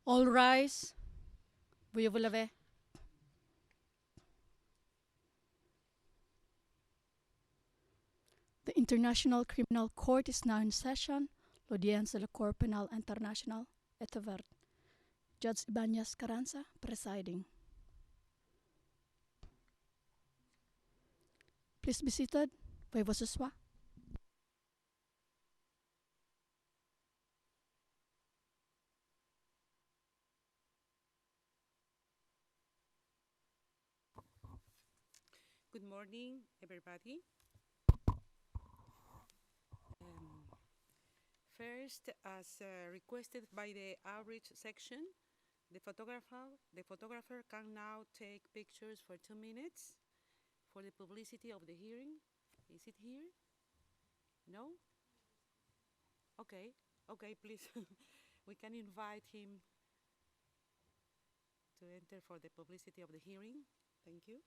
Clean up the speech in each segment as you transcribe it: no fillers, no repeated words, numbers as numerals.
All rise. Veuillez vous lever. The International Criminal Court is now in session. L'audience de la Cour Pénale Internationale est ouverte. Judge Ibanez Carranza presiding. Please be seated. Veuillez vous asseoir. Good morning, everybody. First, as requested by the outreach section, the photographer can now take pictures for 2 minutes for the publicity of the hearing. Is it here? No? Okay, please. We can invite him to enter for the publicity of the hearing. Thank you.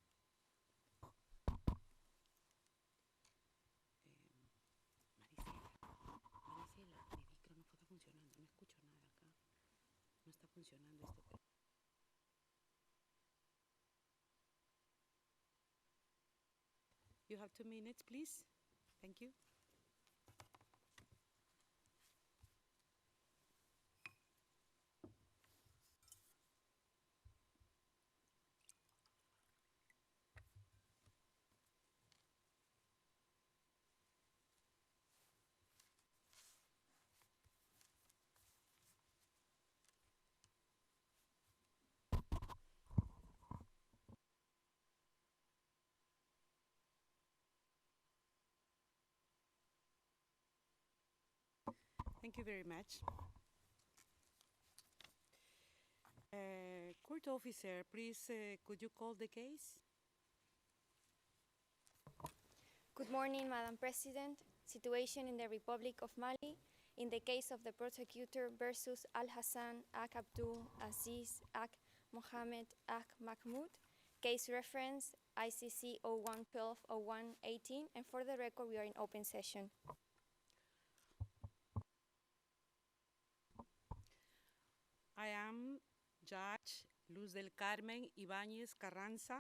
Marisela, mi micro no está funcionando, no escucho nada acá. No está funcionando esto. You have 2 minutes, please. Thank you. Thank you very much. Court officer, please, could you call the case? Good morning, Madam President. Situation in the Republic of Mali in the case of the prosecutor versus Al-Hassan Ak Abdul Aziz Ak Mohammed Ak Mahmoud. Case reference ICC 0112-0118, and for the record, we are in open session. I am Judge Luz del Carmen Ibanez Carranza,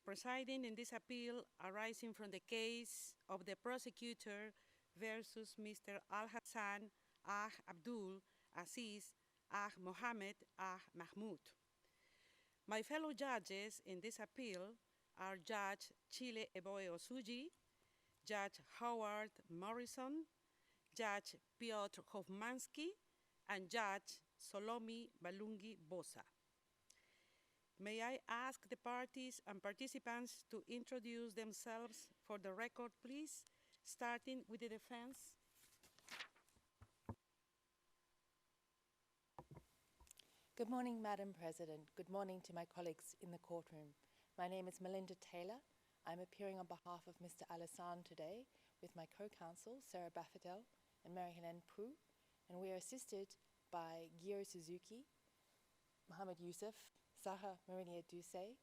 presiding in this appeal arising from the case of the prosecutor versus Mr. Al-Hassan Ah Abdul Aziz Ah Mohammed Ah Mahmoud. My fellow judges in this appeal are Judge Chile Eboe Osuji, Judge Howard Morrison, Judge Piotr Hofmansky, and Judge Solomi Balungi Bosa. May I ask the parties and participants to introduce themselves for the record, please, starting with the defense. Good morning, Madam President. Good morning to my colleagues in the courtroom. My name is Melinda Taylor. I'm appearing on behalf of Mr. Alassane today with my co-counsel, Sarah Baffadel and Mary-Helene Prou, and we are assisted by Giro Suzuki, Mohammed Youssef, Saha Marinia Duse,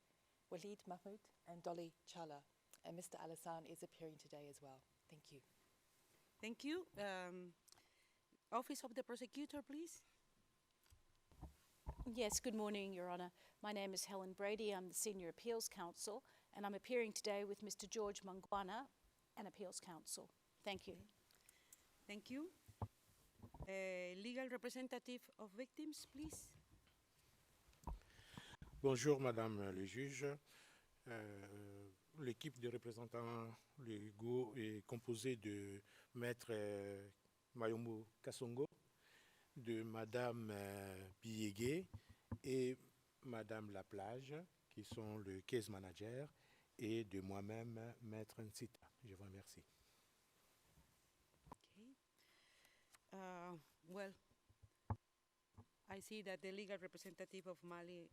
Walid Mahmoud, and Dolly Chala. And Mr. Alassane is appearing today as well. Thank you. Thank you. Office of the Prosecutor, please. Yes, good morning, Your Honour. My name is Helen Brady. I'm the Senior Appeals Counsel, and I'm appearing today with Mr. George Mangwana, an Appeals Counsel. Thank you. Thank you. Legal representative of victims, please. Bonjour, Madame le juge. L'équipe de représentants légaux est composée de Maître Mayombo Kassongo, de Madame Biégué et Madame Laplage, qui sont le case manager, et de moi-même, Maître Nsita. Je vous remercie. Okay. Well, I see that the legal representative of Mali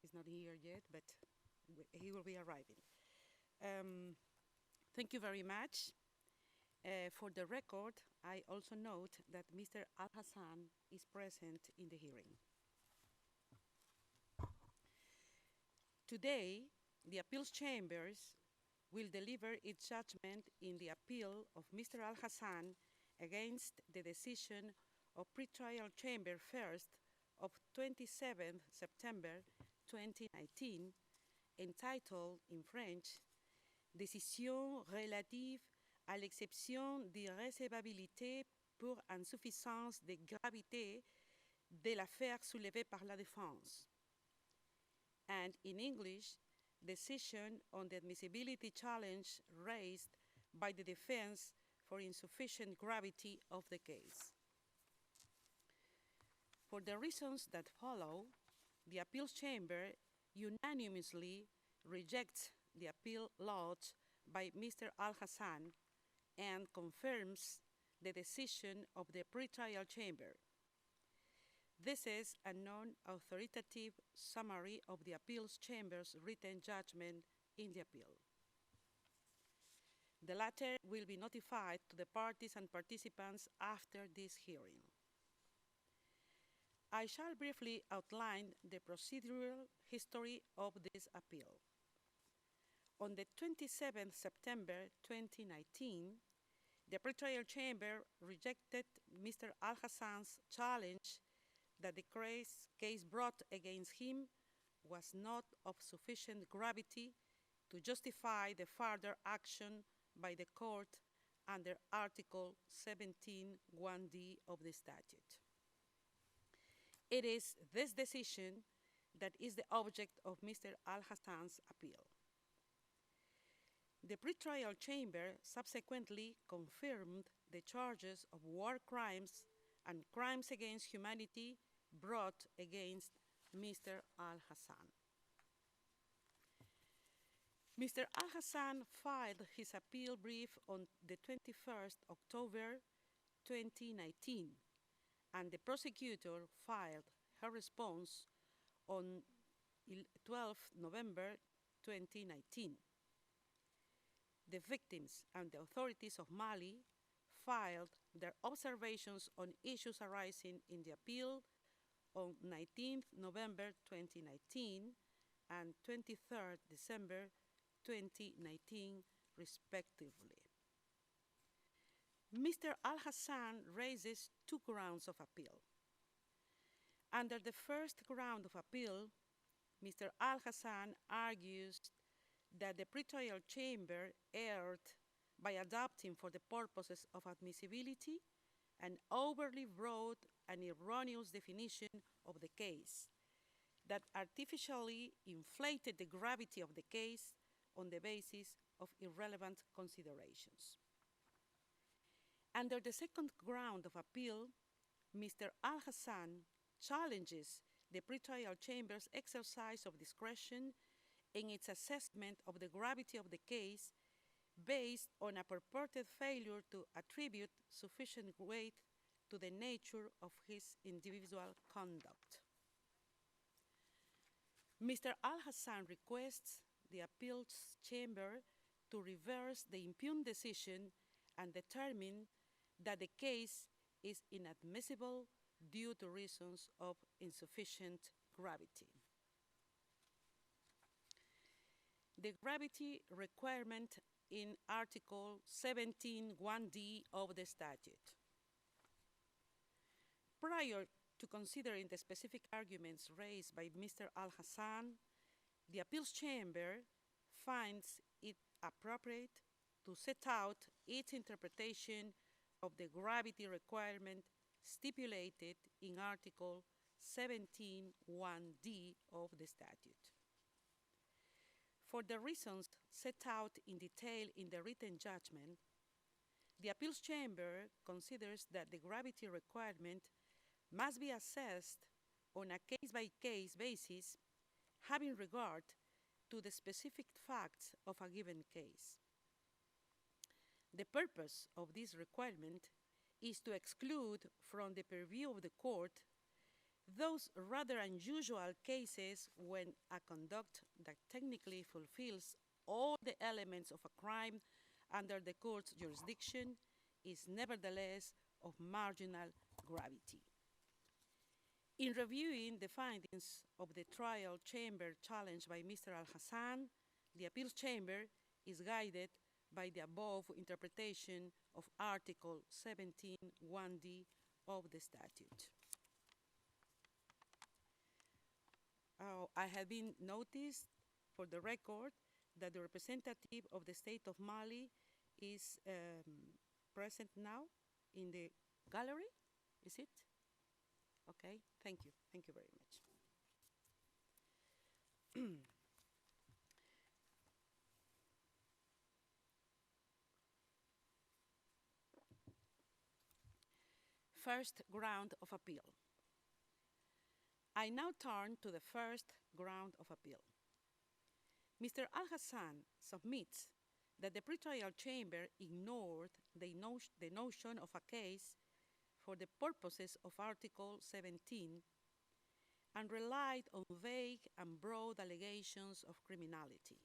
is not here yet, but he will be arriving. Thank you very much. For the record, I also note that Mr. Al-Hassan is present in the hearing. Today, the appeals chambers will deliver its judgment in the appeal of Mr. Al-Hassan against the decision of pretrial chamber first of 27 September 2019, entitled in French, Décision relative à l'exception d'irrecevabilité pour insuffisance de gravité de l'affaire soulevée par la défense. And in English, decision on the admissibility challenge raised by the defense for insufficient gravity of the case. For the reasons that follow, the appeals chamber unanimously rejects the appeal lodged by Mr. Al-Hassan and confirms the decision of the pretrial chamber. This is a non-authoritative summary of the appeals chamber's written judgment in the appeal. The latter will be notified to the parties and participants after this hearing. I shall briefly outline the procedural history of this appeal. On the 27th September 2019, the pretrial chamber rejected Mr. Al-Hassan's challenge that the case brought against him was not of sufficient gravity to justify the further action by the court under Article 17(1)(d) of the statute. It is this decision that is the object of Mr. Al-Hassan's appeal. The pretrial chamber subsequently confirmed the charges of war crimes and crimes against humanity brought against Mr. Al-Hassan. Mr. Al-Hassan filed his appeal brief on the 21st October 2019, and the prosecutor filed her response on 12th November 2019. The victims and the authorities of Mali filed their observations on issues arising in the appeal on 19th November 2019 and 23rd December 2019, respectively. Mr. Al-Hassan raises two grounds of appeal. Under the first ground of appeal, Mr. Al-Hassan argues that the pretrial chamber erred by adopting for the purposes of admissibility an overly broad and erroneous definition of the case that artificially inflated the gravity of the case on the basis of irrelevant considerations. Under the second ground of appeal, Mr. Al-Hassan challenges the pretrial chamber's exercise of discretion in its assessment of the gravity of the case based on a purported failure to attribute sufficient weight to the nature of his individual conduct. Mr. Al-Hassan requests the appeals chamber to reverse the impugned decision and determine that the case is inadmissible due to reasons of insufficient gravity. The gravity requirement in Article 17(1)(d) of the statute. Prior to considering the specific arguments raised by Mr. Al-Hassan, the appeals chamber finds it appropriate to set out its interpretation of the gravity requirement stipulated in Article 17(1)(d) of the statute. For the reasons set out in detail in the written judgment, the appeals chamber considers that the gravity requirement must be assessed on a case-by-case basis, having regard to the specific facts of a given case. The purpose of this requirement is to exclude from the purview of the court those rather unusual cases when a conduct that technically fulfills all the elements of a crime under the court's jurisdiction is nevertheless of marginal gravity. In reviewing the findings of the trial chamber challenged by Mr. Al-Hassan, the appeals chamber is guided by the above interpretation of Article 17(1)(d) of the statute. I have been noticed for the record that the representative of the state of Mali is present now in the gallery. Is it? Okay, thank you. Thank you very much. First ground of appeal. I now turn to the first ground of appeal. Mr. Al-Hassan submits that the pretrial chamber ignored the notion of a case for the purposes of Article 17 and relied on vague and broad allegations of criminality.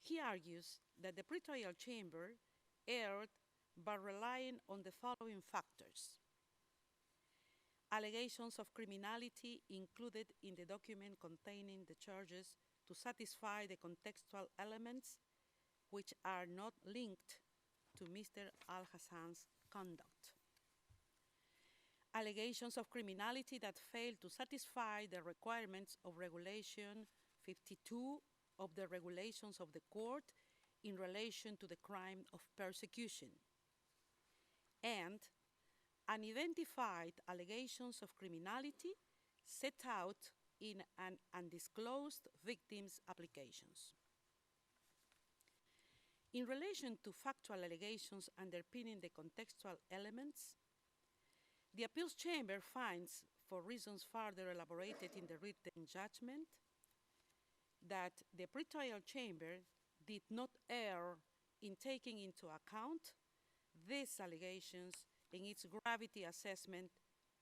He argues that the pretrial chamber erred by relying on the following factors: allegations of criminality included in the document containing the charges to satisfy the contextual elements which are not linked to Mr. Al-Hassan's conduct. Allegations of criminality that fail to satisfy the requirements of Regulation 52 of the Regulations of the Court in relation to the crime of persecution, and unidentified allegations of criminality set out in an undisclosed victim's applications. In relation to factual allegations underpinning the contextual elements, the Appeals Chamber finds, for reasons further elaborated in the written judgment, that the pretrial chamber did not err in taking into account these allegations in its gravity assessment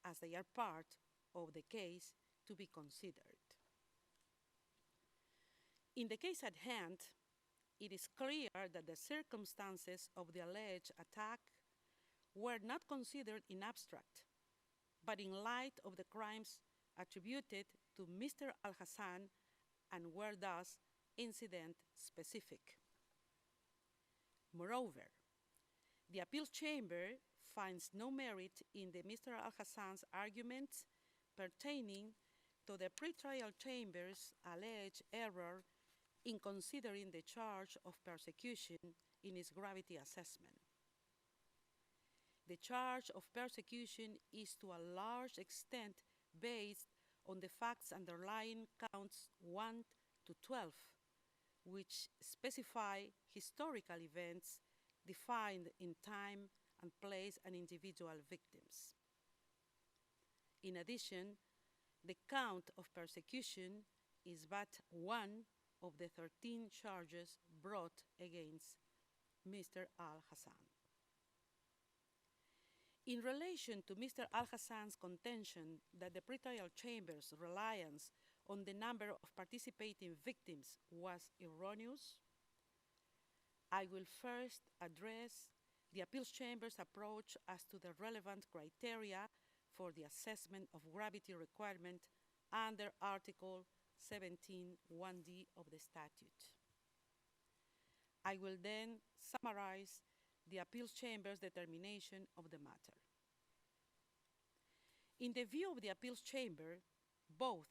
as they are part of the case to be considered. In the case at hand, it is clear that the circumstances of the alleged attack were not considered in abstract, but in light of the crimes attributed to Mr. Al-Hassan and were thus incident-specific. Moreover, the Appeals Chamber finds no merit in the Mr. Al-Hassan's arguments pertaining to the pretrial chamber's alleged error in considering the charge of persecution in its gravity assessment. The charge of persecution is to a large extent based on the facts underlying counts 1 to 12, which specify historical events defined in time and place and individual victims. In addition, the count of persecution is but one of the 13 charges brought against Mr. Al-Hassan. In relation to Mr. Al-Hassan's contention that the pretrial chamber's reliance on the number of participating victims was erroneous, I will first address the Appeals Chamber's approach as to the relevant criteria for the assessment of gravity requirement under Article 17(1)(d) of the statute. I will then summarize the Appeals Chamber's determination of the matter. In the view of the Appeals Chamber, both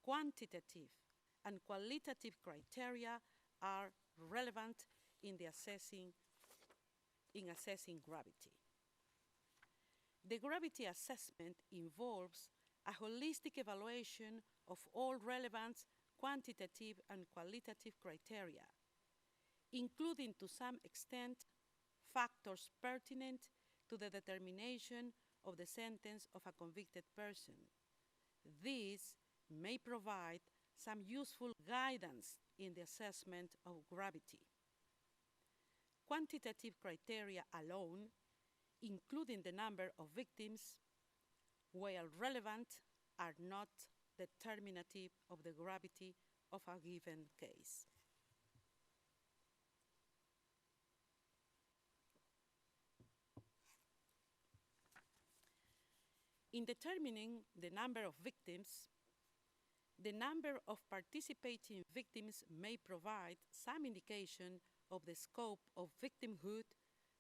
quantitative and qualitative criteria are relevant in assessing gravity. The gravity assessment involves a holistic evaluation of all relevant quantitative and qualitative criteria, including to some extent factors pertinent to the determination of the sentence of a convicted person. These may provide some useful guidance in the assessment of gravity. Quantitative criteria alone, including the number of victims, while relevant, are not determinative of the gravity of a given case. In determining the number of victims, the number of participating victims may provide some indication of the scope of victimhood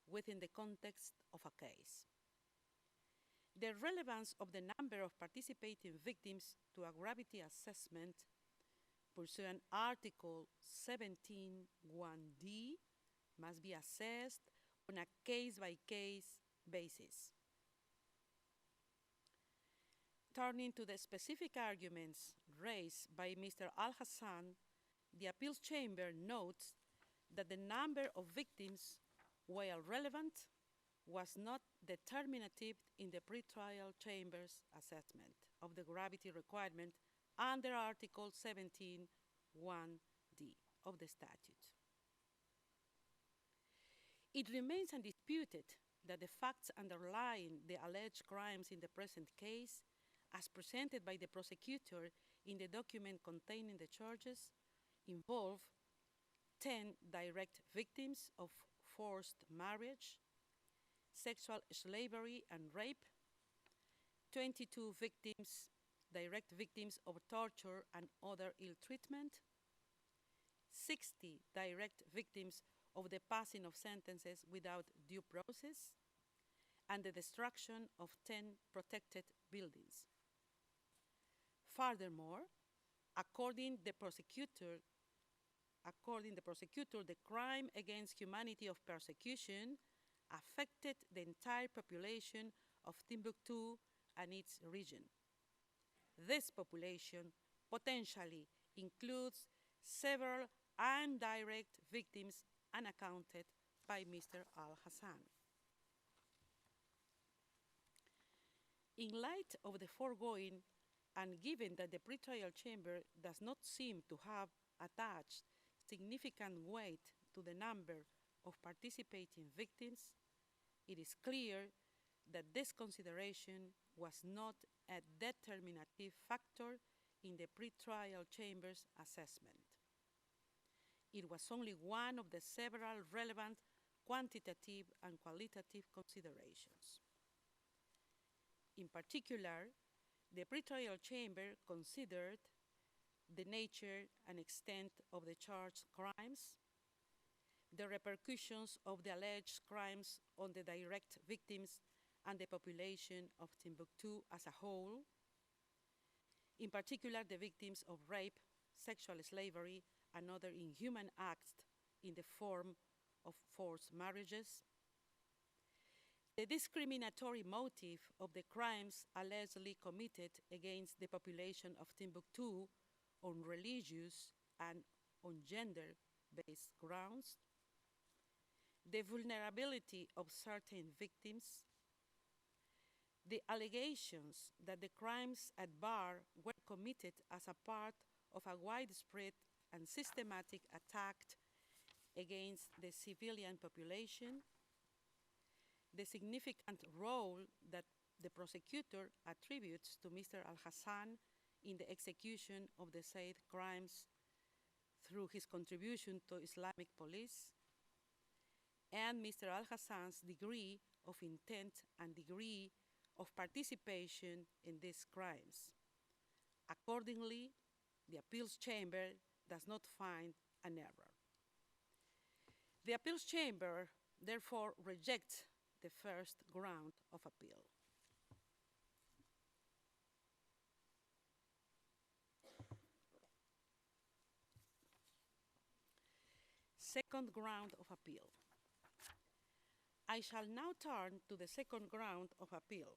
within the context of a case. The relevance of the number of participating victims to a gravity assessment pursuant Article 17(1)(d) must be assessed on a case-by-case basis. Turning to the specific arguments raised by Mr. Al-Hassan, the Appeals Chamber notes that the number of victims, while relevant, was not determinative in the pretrial chamber's assessment of the gravity requirement under Article 17(1)(d) of the statute. It remains undisputed that the facts underlying the alleged crimes in the present case, as presented by the prosecutor in the document containing the charges, involve 10 direct victims of forced marriage, sexual slavery and rape, 22 victims, direct victims of torture and other ill treatment, 60 direct victims of the passing of sentences without due process, and the destruction of 10 protected buildings. Furthermore, according the prosecutor, the crime against humanity of persecution affected the entire population of Timbuktu and its region. This population potentially includes several indirect victims unaccounted by Mr. Al-Hassan. In light of the foregoing, and given that the pretrial chamber does not seem to have attached significant weight to the number of participating victims, it is clear that this consideration was not a determinative factor in the pretrial chamber's assessment. It was only one of the several relevant quantitative and qualitative considerations. In particular, the pretrial chamber considered the nature and extent of the charged crimes, the repercussions of the alleged crimes on the direct victims and the population of Timbuktu as a whole, in particular the victims of rape, sexual slavery, and other inhuman acts in the form of forced marriages, the discriminatory motive of the crimes allegedly committed against the population of Timbuktu on religious and on gender-based grounds, the vulnerability of certain victims, the allegations that the crimes at bar were committed as a part of a widespread and systematic attack against the civilian population, the significant role that the prosecutor attributes to Mr. Al-Hassan in the execution of the said crimes through his contribution to Islamic police, and Mr. Al-Hassan's degree of intent and degree of participation in these crimes. Accordingly, the appeals chamber does not find an error. The appeals chamber therefore rejects the first ground of appeal. Second ground of appeal. I shall now turn to the second ground of appeal.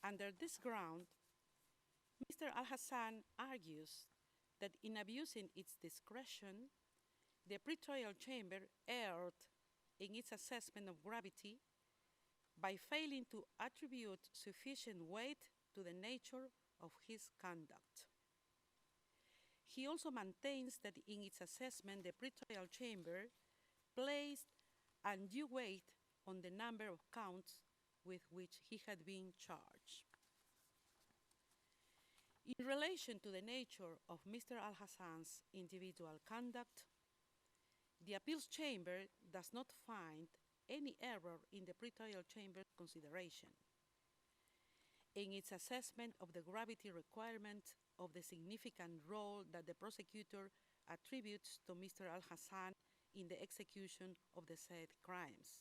Under this ground, Mr. Al-Hassan argues that in abusing its discretion, the pretrial chamber erred in its assessment of gravity by failing to attribute sufficient weight to the nature of his conduct. He also maintains that in its assessment, the pretrial chamber placed undue weight on the number of counts with which he had been charged. In relation to the nature of Mr. Al-Hassan's individual conduct, the appeals chamber does not find any error in the pretrial chamber's consideration. In its assessment of the gravity requirement of the significant role that the prosecutor attributes to Mr. Al-Hassan in the execution of the said crimes.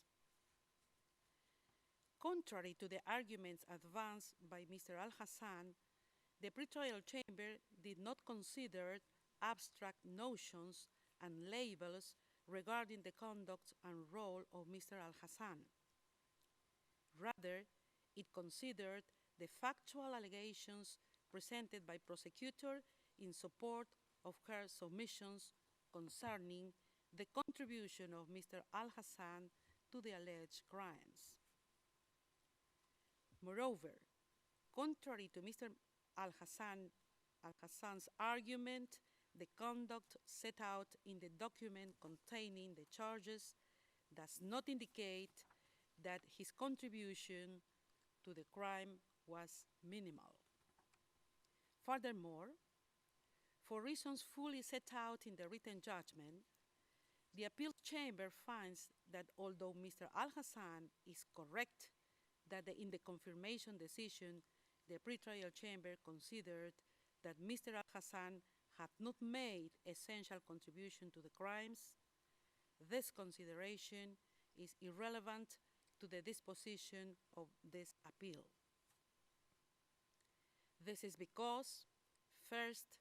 Contrary to the arguments advanced by Mr. Al-Hassan, the pretrial chamber did not consider abstract notions and labels regarding the conduct and role of Mr. Al-Hassan. Rather, it considered the factual allegations presented by prosecutor in support of her submissions concerning the contribution of Mr. Al-Hassan to the alleged crimes. Moreover, contrary to Mr. Al-Hassan's argument, the conduct set out in the document containing the charges does not indicate that his contribution to the crime was minimal. Furthermore, for reasons fully set out in the written judgment, the appeal chamber finds that although Mr. Al-Hassan is correct that in the confirmation decision, the pretrial chamber considered that Mr. Al-Hassan had not made essential contribution to the crimes, this consideration is irrelevant to the disposition of this appeal. This is because, first,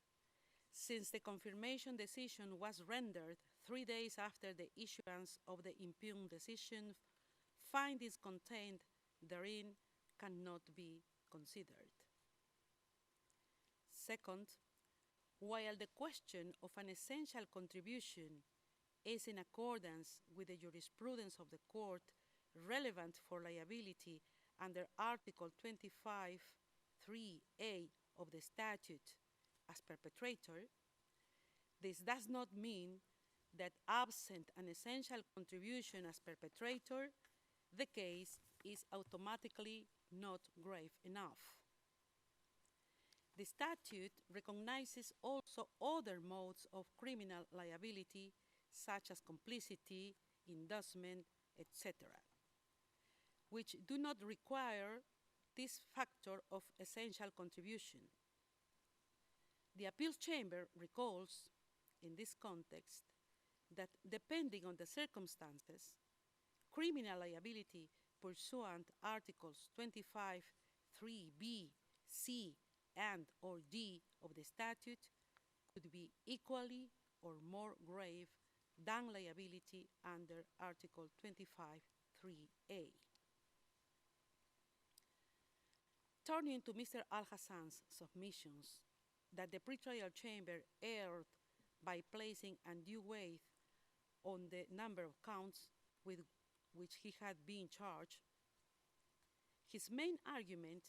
since the confirmation decision was rendered 3 days after the issuance of the impugned decision, findings contained therein cannot be considered. Second, while the question of an essential contribution is in accordance with the jurisprudence of the court relevant for liability under Article 25(3)(a) of the statute as perpetrator, this does not mean that absent an essential contribution as perpetrator, the case is automatically not grave enough. The statute recognizes also other modes of criminal liability, such as complicity, inducement, etc., which do not require this factor of essential contribution. The appeals chamber recalls, in this context, that depending on the circumstances, criminal liability pursuant Articles 25(3)(b), c, and or d of the statute could be equally or more grave than liability under Article 25(3)(a). Turning to Mr. Al-Hassan's submissions that the pretrial chamber erred by placing undue weight on the number of counts with which he had been charged, his main argument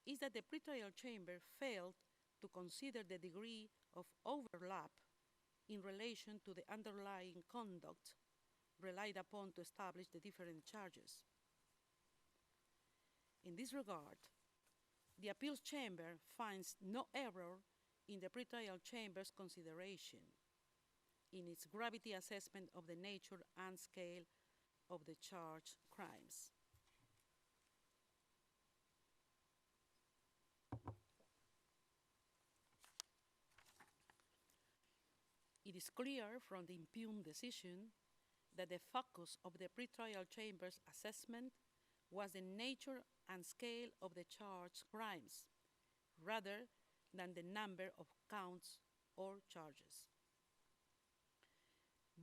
is that the pretrial chamber failed to consider the degree of overlap in relation to the underlying conduct relied upon to establish the different charges. In this regard, the appeals chamber finds no error in the pretrial chamber's consideration in its gravity assessment of the nature and scale of the charged crimes. It is clear from the impugned decision that the focus of the pretrial chamber's assessment was the nature and scale of the charged crimes, rather than the number of counts or charges.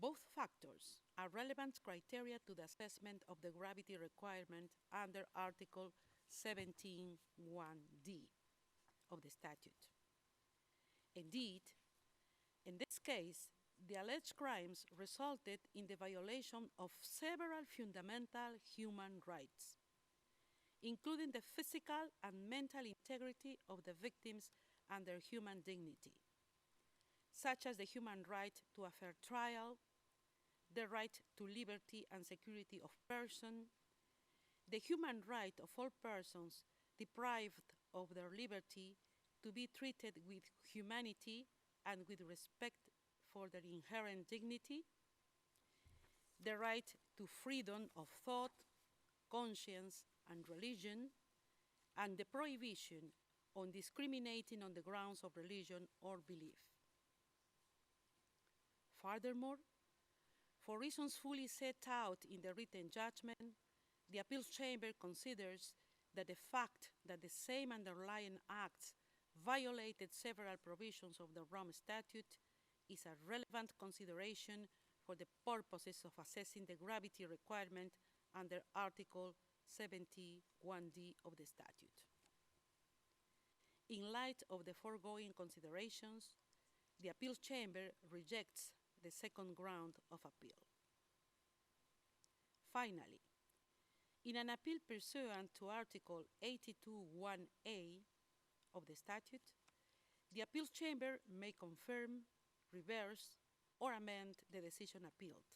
Both factors are relevant criteria to the assessment of the gravity requirement under Article 17(1)(d) of the statute. Indeed, in this case, the alleged crimes resulted in the violation of several fundamental human rights, including the physical and mental integrity of the victims and their human dignity, such as the human right to a fair trial, the right to liberty and security of person, the human right of all persons deprived of their liberty to be treated with humanity and with respect for their inherent dignity, the right to freedom of thought, conscience, and religion, and the prohibition on discriminating on the grounds of religion or belief. Furthermore, for reasons fully set out in the written judgment, the appeals chamber considers that the fact that the same underlying acts violated several provisions of the Rome Statute is a relevant consideration for the purposes of assessing the gravity requirement under Article 71D of the statute. In light of the foregoing considerations, the appeals chamber rejects the second ground of appeal. Finally, in an appeal pursuant to Article 82(1)(a) of the statute, the appeals chamber may confirm, reverse, or amend the decision appealed.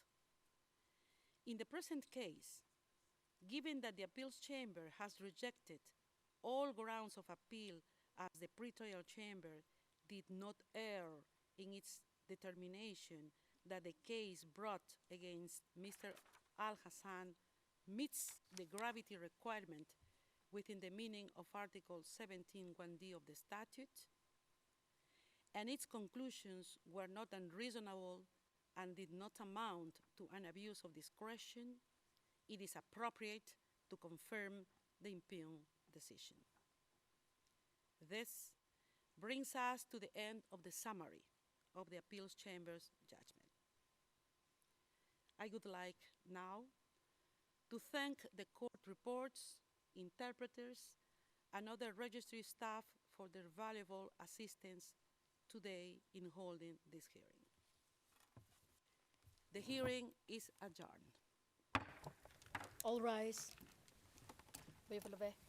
In the present case, given that the appeals chamber has rejected all grounds of appeal as the pretrial chamber did not err in its determination that the case brought against Mr. Al-Hassan meets the gravity requirement within the meaning of Article 17(1)(d) of the statute, and its conclusions were not unreasonable and did not amount to an abuse of discretion, it is appropriate to confirm the impugned decision. This brings us to the end of the summary of the appeals chamber's judgment. I would like now to thank the court reports, interpreters, and other registry staff for their valuable assistance today in holding this hearing. The hearing is adjourned. All rise. Veuillez vous lever.